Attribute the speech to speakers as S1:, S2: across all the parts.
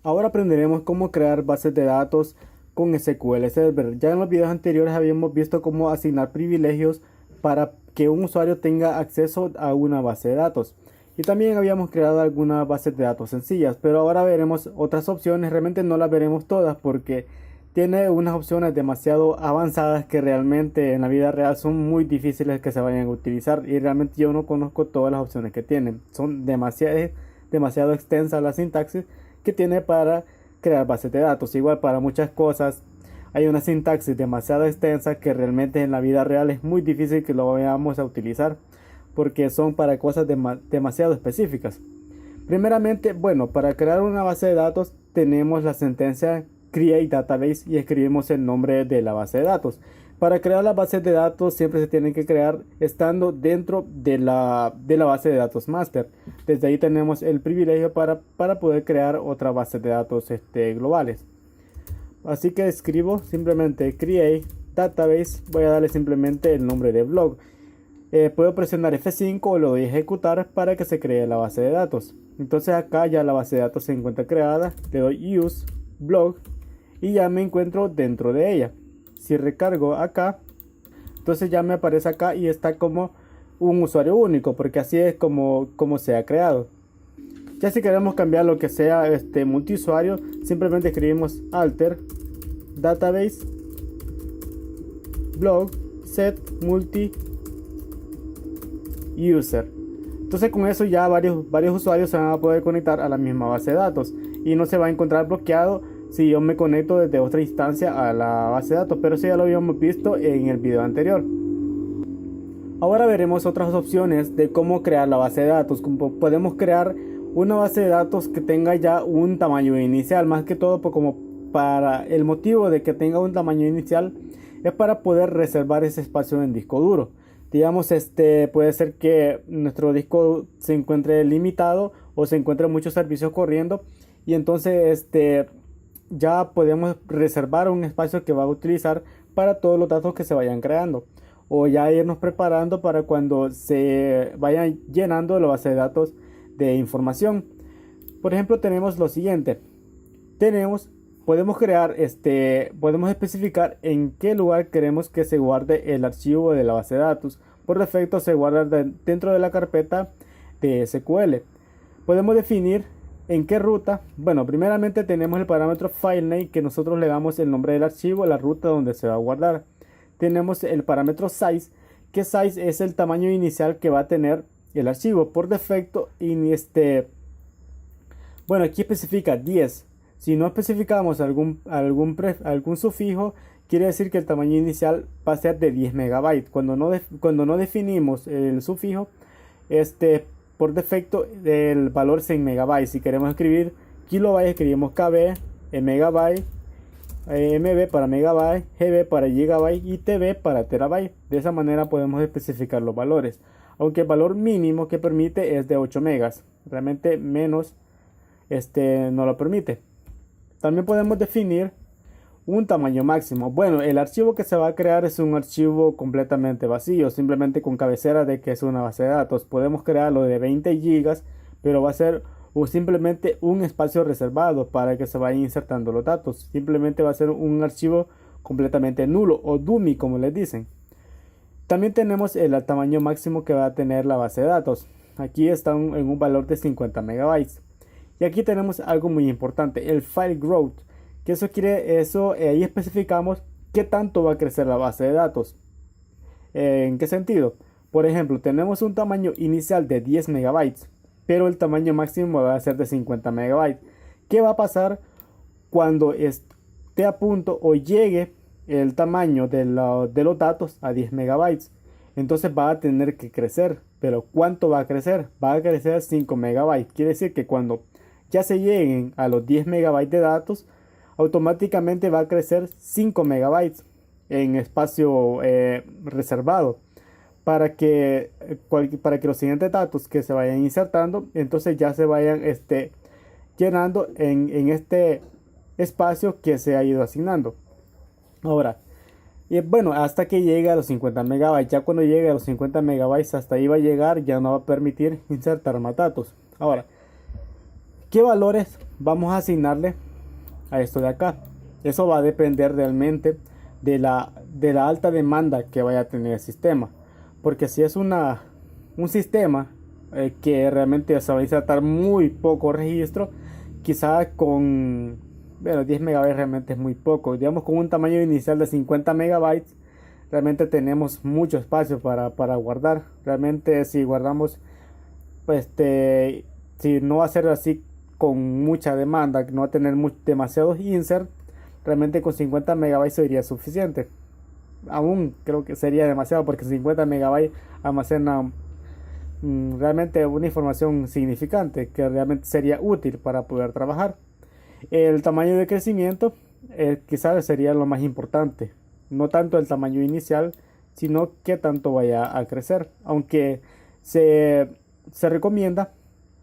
S1: Ahora aprenderemos cómo crear bases de datos con SQL Server. Ya en los videos anteriores habíamos visto cómo asignar privilegios para que un usuario tenga acceso a una base de datos. Y también habíamos creado algunas bases de datos sencillas, pero ahora veremos otras opciones. Realmente no las veremos todas porque tiene unas opciones demasiado avanzadas que realmente en la vida real son muy difíciles que se vayan a utilizar. Y realmente yo no conozco todas las opciones que tienen. Son demasiado extensas la sintaxis que tiene para crear bases de datos. Igual para muchas cosas hay una sintaxis demasiado extensa que realmente en la vida real es muy difícil que lo vayamos a utilizar porque son para cosas demasiado específicas. Primeramente, bueno, para crear una base de datos tenemos la sentencia create database y escribimos el nombre de la base de datos. Para crear las bases de datos siempre se tienen que crear estando dentro de la base de datos master. Desde ahí tenemos el privilegio para poder crear otra base de datos globales. Así que escribo simplemente create database, voy a darle simplemente el nombre de blog. Puedo presionar F5 o lo doy a ejecutar para que se cree la base de datos. Entonces acá ya la base de datos se encuentra creada, le doy use blog y ya me encuentro dentro de ella. Si recargo acá, entonces ya me aparece acá y está como un usuario único, porque así es como se ha creado. Ya si queremos cambiar lo que sea multiusuario, simplemente escribimos alter database blog set multi user. Entonces con eso ya varios usuarios se van a poder conectar a la misma base de datos y no se va a encontrar bloqueado si yo me conecto desde otra instancia a la base de datos, pero eso ya lo habíamos visto en el video anterior. Ahora veremos otras opciones de cómo crear la base de datos. Como podemos crear una base de datos que tenga ya un tamaño inicial, más que todo como para el motivo de que tenga un tamaño inicial es para poder reservar ese espacio en disco duro. Digamos, puede ser que nuestro disco se encuentre limitado o se encuentre muchos servicios corriendo y entonces ya podemos reservar un espacio que va a utilizar para todos los datos que se vayan creando o ya irnos preparando para cuando se vayan llenando la base de datos de información. Por ejemplo, tenemos lo siguiente. Podemos especificar en qué lugar queremos que se guarde el archivo de la base de datos. Por defecto se guarda dentro de la carpeta de SQL. Podemos definir en qué ruta. Bueno, primeramente tenemos el parámetro filename, que nosotros le damos el nombre del archivo, la ruta donde se va a guardar. Tenemos el parámetro size, que size es el tamaño inicial que va a tener el archivo. Por defecto, bueno, aquí especifica 10. Si no especificamos algún sufijo, quiere decir que el tamaño inicial va a ser de 10 megabytes. Cuando no definimos el sufijo, por defecto el valor es en megabytes. Si queremos escribir kilobytes, escribimos KB en megabyte, MB para megabyte, GB para gigabyte y TB para terabyte. De esa manera podemos especificar los valores. Aunque el valor mínimo que permite es de 8 megas. Realmente menos no lo permite. También podemos definir un tamaño máximo. Bueno, el archivo que se va a crear es un archivo completamente vacío, simplemente con cabecera de que es una base de datos. Podemos crearlo de 20 gigas, pero va a ser simplemente un espacio reservado para que se vayan insertando los datos. Simplemente va a ser un archivo completamente nulo o dummy, como les dicen. También tenemos el tamaño máximo que va a tener la base de datos. Aquí está en un valor de 50 megabytes. Y aquí tenemos algo muy importante, el file growth, que ahí especificamos qué tanto va a crecer la base de datos. ¿En qué sentido? Por ejemplo, tenemos un tamaño inicial de 10 megabytes, pero el tamaño máximo va a ser de 50 megabytes. ¿Qué va a pasar cuando esté a punto o llegue el tamaño de los datos a 10 megabytes? Entonces va a tener que crecer, pero ¿cuánto va a crecer? Va a crecer 5 megabytes. Quiere decir que cuando ya se lleguen a los 10 megabytes de datos, automáticamente va a crecer 5 megabytes en espacio reservado para que los siguientes datos que se vayan insertando entonces ya se vayan llenando en este espacio que se ha ido asignando. Ahora, y bueno, hasta que llegue a los 50 megabytes. Ya cuando llegue a los 50 megabytes, hasta ahí va a llegar, ya no va a permitir insertar más datos. Ahora, ¿qué valores vamos a asignarle a esto de acá. Eso va a depender realmente de la alta demanda que vaya a tener el sistema. Porque si es un sistema que realmente se va a insertar muy poco registro, quizá con 10 megabytes realmente es muy poco. Digamos, con un tamaño inicial de 50 megabytes, realmente tenemos mucho espacio para guardar. Realmente si guardamos, pues si no va a ser así con mucha demanda, no va a tener demasiados insert, realmente con 50 megabytes sería suficiente. Aún creo que sería demasiado, porque 50 megabytes almacena realmente una información significante que realmente sería útil para poder trabajar. El tamaño de crecimiento quizás sería lo más importante, no tanto el tamaño inicial, sino que tanto vaya a crecer, aunque se recomienda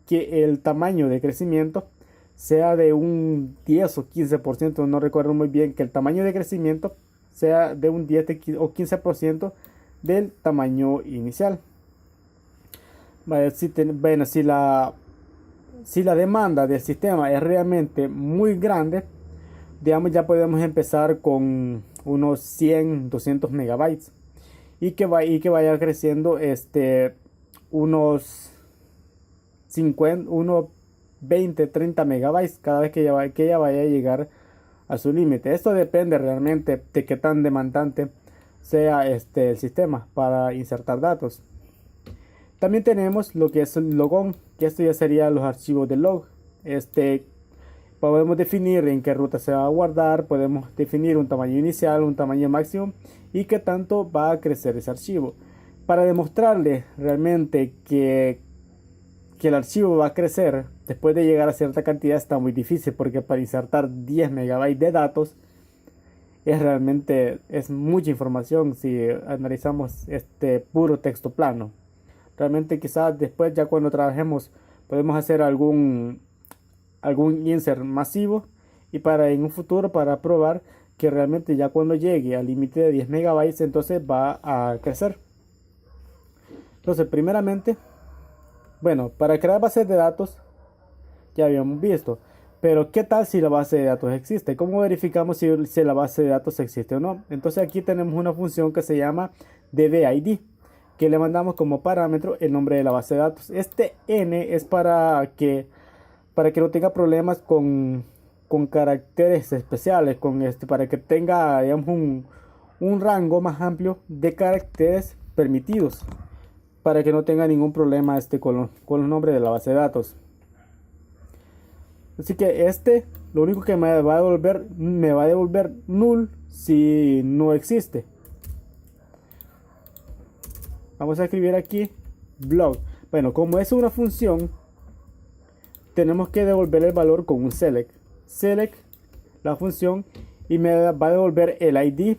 S1: que el tamaño de crecimiento sea de un 10 o 15%, no recuerdo muy bien, que el tamaño de crecimiento sea de un 10 o 15% del tamaño inicial. Vale, si la demanda del sistema es realmente muy grande, digamos, ya podemos empezar con unos 100, 200 megabytes y que vaya creciendo unos 50, unos 20, 30 megabytes cada vez que ella vaya a llegar a su límite. Esto depende realmente de qué tan demandante sea el sistema para insertar datos. También tenemos lo que es el logón, que esto ya sería los archivos de log. Podemos definir en qué ruta se va a guardar, podemos definir un tamaño inicial, un tamaño máximo y qué tanto va a crecer ese archivo. Para demostrarle realmente que el archivo va a crecer después de llegar a cierta cantidad está muy difícil, porque para insertar 10 megabytes de datos es mucha información si analizamos este puro texto plano. Realmente quizás después, ya cuando trabajemos, podemos hacer algún insert masivo y en un futuro para probar que realmente ya cuando llegue al límite de 10 megabytes entonces va a crecer. Entonces primeramente, para crear bases de datos ya habíamos visto, pero ¿qué tal si la base de datos existe? ¿Cómo verificamos si la base de datos existe o no? Entonces aquí tenemos una función que se llama dbid, que le mandamos como parámetro el nombre de la base de datos. Este n es para que no tenga problemas con caracteres especiales, para que tenga, digamos, un rango más amplio de caracteres permitidos, para que no tenga ningún problema con los nombres de la base de datos. Así que lo único que me va a devolver null si no existe. Vamos a escribir aquí blog. Bueno, como es una función, tenemos que devolver el valor con un select. Select la función y me va a devolver el ID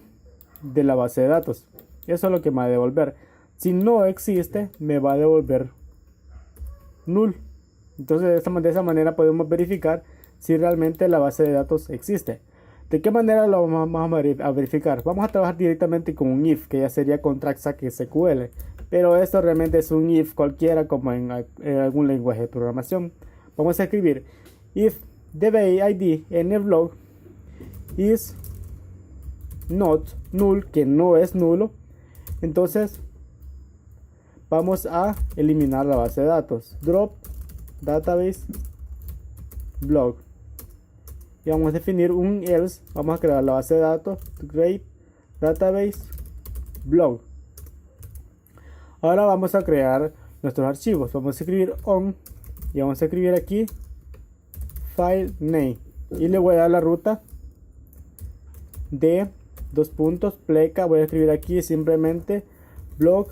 S1: de la base de datos. Eso es lo que me va a devolver. Si no existe, me va a devolver null. Entonces de esa manera podemos verificar si realmente la base de datos existe. ¿De qué manera lo vamos a verificar? Vamos a trabajar directamente con un if, que ya sería con Transact SQL. Pero esto realmente es un if cualquiera, como en algún lenguaje de programación. Vamos a escribir if dbid en blog is not null, que no es nulo. Entonces vamos a eliminar la base de datos. Drop database blog. Y vamos a definir un else. Vamos a crear la base de datos create database blog. Ahora vamos a crear nuestros archivos. Vamos a escribir on y vamos a escribir aquí file name y le voy a dar la ruta de pleca. Voy a escribir aquí simplemente blog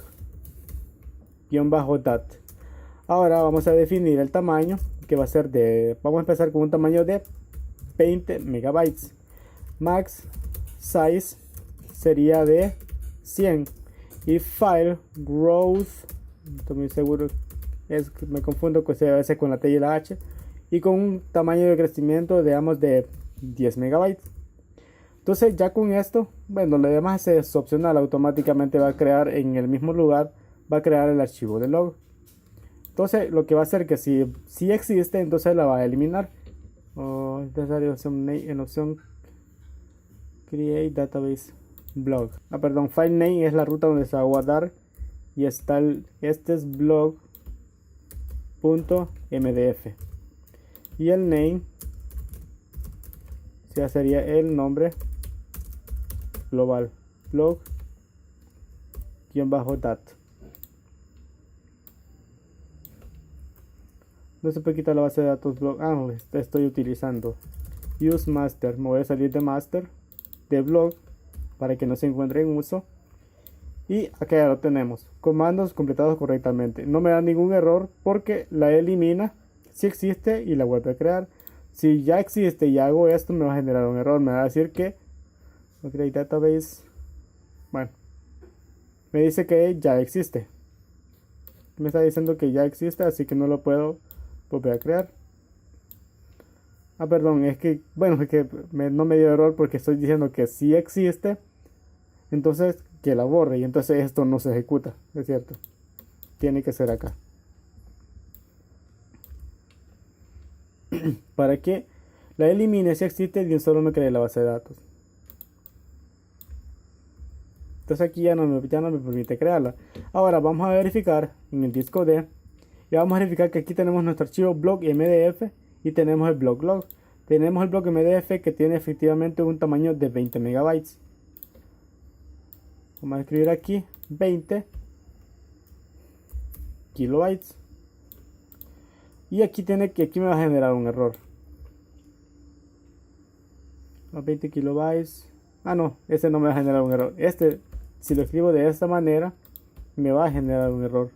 S1: -dat. Ahora vamos a definir el tamaño, que va a ser vamos a empezar con un tamaño de 20 megabytes. Max size sería de 100 y file growth, estoy muy seguro, me confundo a veces con la T y la H, y con un tamaño de crecimiento digamos de 10 megabytes. Entonces ya con esto, lo demás es opcional, automáticamente va a crear en el mismo lugar, va a crear el archivo de log. Entonces lo que va a hacer que si existe, entonces la va a eliminar. o es necesario en opción Create Database Blog. Perdón, File Name es la ruta donde se va a guardar y está este es blog.mdf y el name ya sería el nombre global blog-dat. No se puede quitar la base de datos blog. No, estoy utilizando use master. Me voy a salir de master de blog para que no se encuentre en uso. Y acá ya lo tenemos. Comandos completados correctamente. No me da ningún error porque la elimina si existe y la vuelve a crear. Si ya existe y hago esto, me va a generar un error. Me va a decir que Create Database. Bueno, me dice que ya existe. Me está diciendo que ya existe, así que no lo puedo volver a crear. Perdón, es que, bueno, es que no me dio error porque estoy diciendo que sí existe. Entonces, que la borre. Y entonces esto no se ejecuta, es cierto. Tiene que ser acá. Para que la elimine si existe y solo me cree la base de datos. Entonces aquí ya no me permite crearla. Ahora vamos a verificar en el disco D. Y vamos a verificar que aquí tenemos nuestro archivo blog.mdf y tenemos el blog log. Tenemos el blog MDF que tiene efectivamente un tamaño de 20 megabytes. Vamos a escribir aquí 20 kilobytes. Y aquí aquí me va a generar un error. 20 kilobytes. No, ese no me va a generar un error. Si lo escribo de esta manera, me va a generar un error.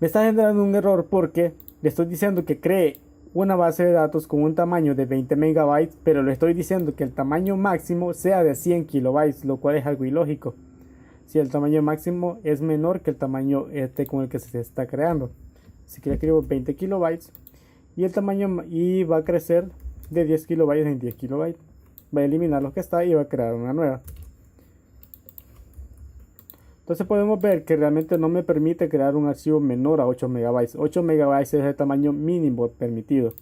S1: Me está generando un error porque le estoy diciendo que cree una base de datos con un tamaño de 20 megabytes, pero le estoy diciendo que el tamaño máximo sea de 100 kilobytes, lo cual es algo ilógico. Si el tamaño máximo es menor que el tamaño con el que se está creando. Así que le escribo 20 kilobytes y el tamaño va a crecer de 10 kilobytes en 10 kilobytes. Va a eliminar lo que está y va a crear una nueva. Entonces podemos ver que realmente no me permite crear un archivo menor a 8 megabytes. 8 megabytes es el tamaño mínimo permitido.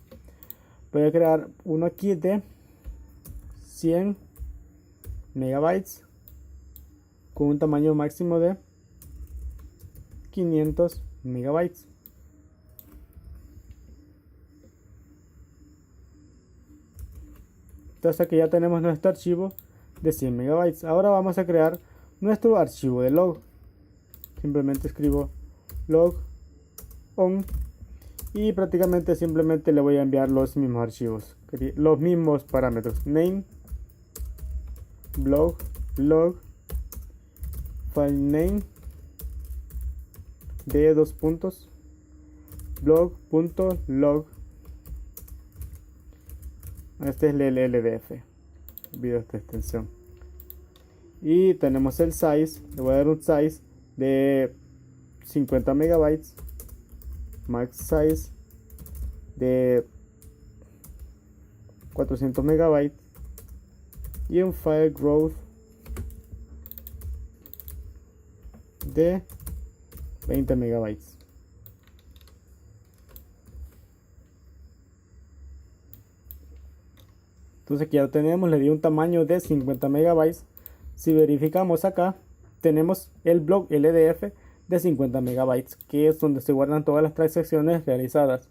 S1: Voy a crear uno aquí de 100 megabytes con un tamaño máximo de 500 megabytes. Entonces aquí ya tenemos nuestro archivo de 100 megabytes. Ahora vamos a crear nuestro archivo de log. Simplemente escribo log on y prácticamente simplemente le voy a enviar los mismos archivos, los mismos parámetros: name, blog, log, file name de dos puntos, blog.log. Este es el LDF, olvido esta extensión. Y tenemos el size, le voy a dar un size de 50 megabytes, max size de 400 megabytes y un file growth de 20 megabytes. Entonces aquí ya lo tenemos, le di un tamaño de 50 megabytes. Si verificamos acá, tenemos el blog LDF de 50 megabytes, que es donde se guardan todas las transacciones realizadas.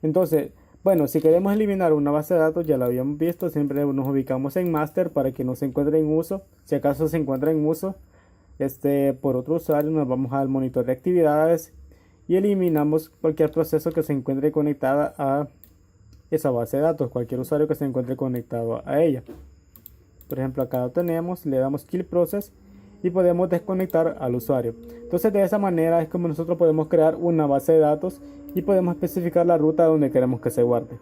S1: Entonces, bueno, si queremos eliminar una base de datos, ya lo habíamos visto, siempre nos ubicamos en master para que no se encuentre en uso. Si acaso se encuentra en uso por otro usuario, nos vamos al monitor de actividades y eliminamos cualquier proceso que se encuentre conectada a esa base de datos, cualquier usuario que se encuentre conectado a ella. Por ejemplo, acá lo tenemos, le damos kill process y podemos desconectar al usuario. Entonces de esa manera es como nosotros podemos crear una base de datos y podemos especificar la ruta donde queremos que se guarde.